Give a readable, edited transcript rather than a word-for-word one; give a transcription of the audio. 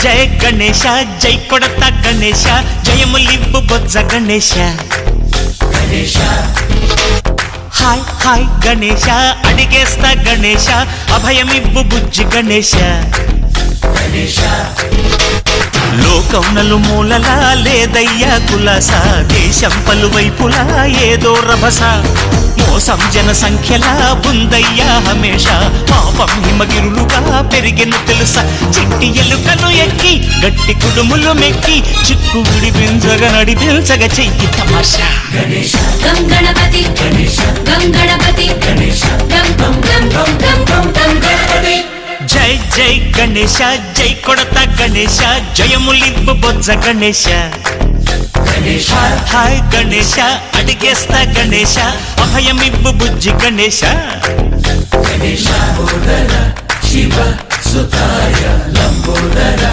జయ గణేశ జై కొడత గణేశ జయములివ్వు బొజ్జ Ganesha hi hi Ganesha అడిగేస్తా Ganesha అభయమివ్వు బుజ్జి గణేశ లోకం నలుమూలలా లేదయ్యా కులాస దేశం పలువైపులా ఏదో రభస మోసం జన సంఖ్యలా ఉందయ్యా హమేష పాపం హిమగిరులుగా పెరిగిన తెలుసా చిట్టి ఎలుకలు ఎక్కి గట్టి కుడుములు మెక్కి చిక్కు విడిపించగా నడిపించగా చెయ్యి తమాషా గణపతి గణపతి జై జై గణేశ జై కొడత గణేశ జయములివ్వు బొజ్జ గణేశ హాయ్ గణేశ అడిగేస్తా గణేశ అభయమివ్వు బుజ్జి గణేశ శివ సుతాయ లంబోదర